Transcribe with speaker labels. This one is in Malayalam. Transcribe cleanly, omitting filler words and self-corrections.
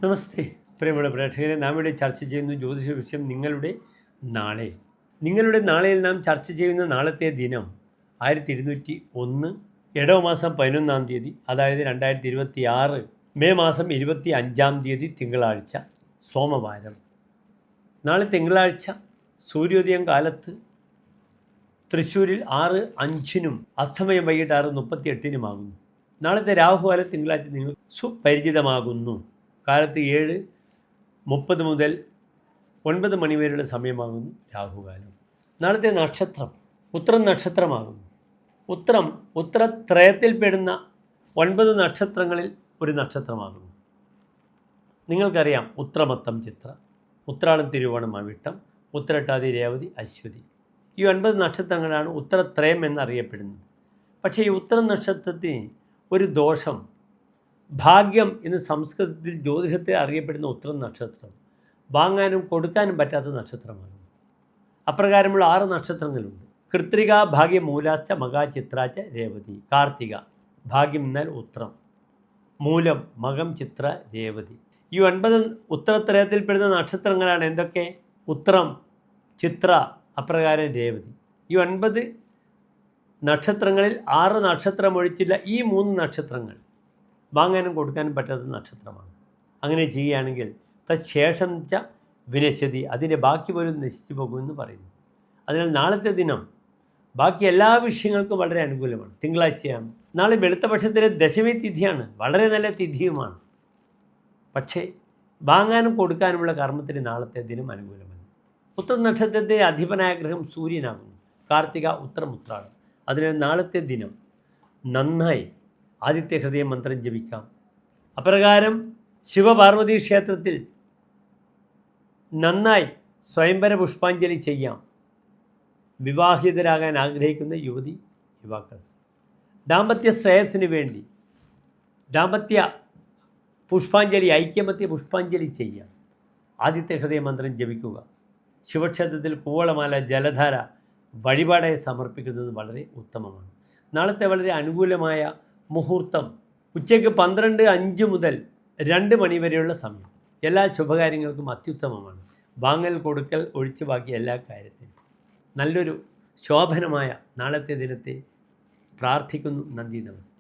Speaker 1: നമസ്തേ പ്രിയമുള്ള പ്രേക്ഷകരെ, നാം ഇവിടെ ചർച്ച ചെയ്യുന്ന ജ്യോതിഷ വിഷയം നാളെ. നിങ്ങളുടെ നാളെയിൽ നാം ചർച്ച ചെയ്യുന്ന നാളത്തെ ദിനം 1201 ഇടവമാസം 11-ാം തീയതി, അതായത് 2026 മെയ് മാസം 25-ാം തീയതി തിങ്കളാഴ്ച, സോമവാരം. നാളെ തിങ്കളാഴ്ച സൂര്യോദയം കാലത്ത് തൃശ്ശൂരിൽ 6:05 അസ്തമയം വൈകിട്ട് 6:38 നാളത്തെ രാഹുകാലം തിങ്കളാഴ്ച നിങ്ങൾ സുപരിചിതമാകുന്നു. കാലത്ത് 7:30 മുതൽ 9 മണി വരെയുള്ള സമയമാകുന്നു രാഹുകാലം. നാളത്തെ നക്ഷത്രം ഉത്രം നക്ഷത്രമാകുന്നു. ഉത്തരത്രയത്തിൽപ്പെടുന്ന 9 നക്ഷത്രങ്ങളിൽ ഒരു നക്ഷത്രമാകുന്നു. നിങ്ങൾക്കറിയാം, ഉത്രമത്തം ചിത്ര, ഉത്രാടം തിരുവോണം അവിട്ടം, ഉത്രട്ടാതി രേവതി അശ്വതി, ഈ 9 നക്ഷത്രങ്ങളാണ് ഉത്തരത്രയം എന്നറിയപ്പെടുന്നത്. പക്ഷേ ഈ ഉത്തരം നക്ഷത്രത്തിന് ഒരു ദോഷം, ഭാഗ്യം എന്ന് സംസ്കൃതത്തിൽ ജ്യോതിഷത്തിൽ അറിയപ്പെടുന്ന ഉത്തരം നക്ഷത്രം വാങ്ങാനും കൊടുക്കാനും പറ്റാത്ത നക്ഷത്രമാണ്. അപ്രകാരമുള്ള 6 നക്ഷത്രങ്ങളുണ്ട്. കൃത്രിക, ഭാഗ്യം, മൂലാശ്ച, മകാ, ചിത്രാച്ച, രേവതി. കാർത്തിക ഭാഗ്യം എന്നാൽ ഉത്രം, മൂലം, മകം, ചിത്ര, രേവതി. ഈ 9 ഉത്തരത്രയത്തിൽപ്പെടുന്ന നക്ഷത്രങ്ങളാണ് എന്തൊക്കെ? ഉത്രം, ചിത്ര, അപ്രകാരം രേവതി. ഈ 9 നക്ഷത്രങ്ങളിൽ 6 നക്ഷത്രം ഒഴിച്ചില്ല ഈ 3 നക്ഷത്രങ്ങൾ വാങ്ങാനും കൊടുക്കാനും പറ്റാത്ത നക്ഷത്രമാണ്. അങ്ങനെ ചെയ്യുകയാണെങ്കിൽ തശേഷം ച വിനശ്യതി, അതിൻ്റെ ബാക്കി പോലും നശിച്ചു പോകുമെന്ന് പറയുന്നു. അതിനാൽ നാളത്തെ ദിനം ബാക്കി എല്ലാ വിഷയങ്ങൾക്കും വളരെ അനുകൂലമാണ്. തിങ്കളാഴ്ചയാണ്. നാളെ വെളുത്തപക്ഷത്തിലെ ദശമി തിഥിയാണ്, വളരെ നല്ല തിഥിയുമാണ്. പക്ഷേ വാങ്ങാനും കൊടുക്കാനുമുള്ള കർമ്മത്തിന് നാളത്തെ ദിനം അനുകൂലമല്ല. ഉത്തര നക്ഷത്രത്തെ അധിപനായ ഗ്രഹം സൂര്യനാകുന്നു. കാർത്തിക, ഉത്തരം, ഉത്രാടം. അതിനാൽ നാളത്തെ ദിനം നന്നായി ആദിത്യ ഹൃദയ മന്ത്രം ജപിക്കാം. അപ്രകാരം ശിവപാർവതി ക്ഷേത്രത്തിൽ നന്നായി സ്വയംവര പുഷ്പാഞ്ജലി ചെയ്യാം. വിവാഹിതരാകാൻ ആഗ്രഹിക്കുന്ന യുവാക്കൾ ദാമ്പത്യ ശ്രേയസ്സിന് വേണ്ടി ദാമ്പത്യ പുഷ്പാഞ്ജലി, ഐക്യമത്യ പുഷ്പാഞ്ജലി ചെയ്യാം. ആദിത്യ ഹൃദയ മന്ത്രം ജപിക്കുക. ശിവക്ഷേത്രത്തിൽ കൂവളമാല, ജലധാര വഴിപാടായി സമർപ്പിക്കുന്നത് വളരെ ഉത്തമമാണ്. നാളത്തെ വളരെ അനുകൂലമായ മുഹൂർത്തം ഉച്ചയ്ക്ക് 12:05 മുതൽ 2 മണി വരെയുള്ള സമയം. എല്ലാ ശുഭകാര്യങ്ങൾക്കും അത്യുത്തമമാണ്. വാങ്ങൽ കൊടുക്കൽ ഒഴിച്ചു ബാക്കി എല്ലാ കാര്യത്തിനും നല്ലൊരു ശോഭനമായ നാളത്തെ ദിനത്തെ പ്രാർത്ഥിക്കുന്നു. നന്ദി, നമസ്തേ.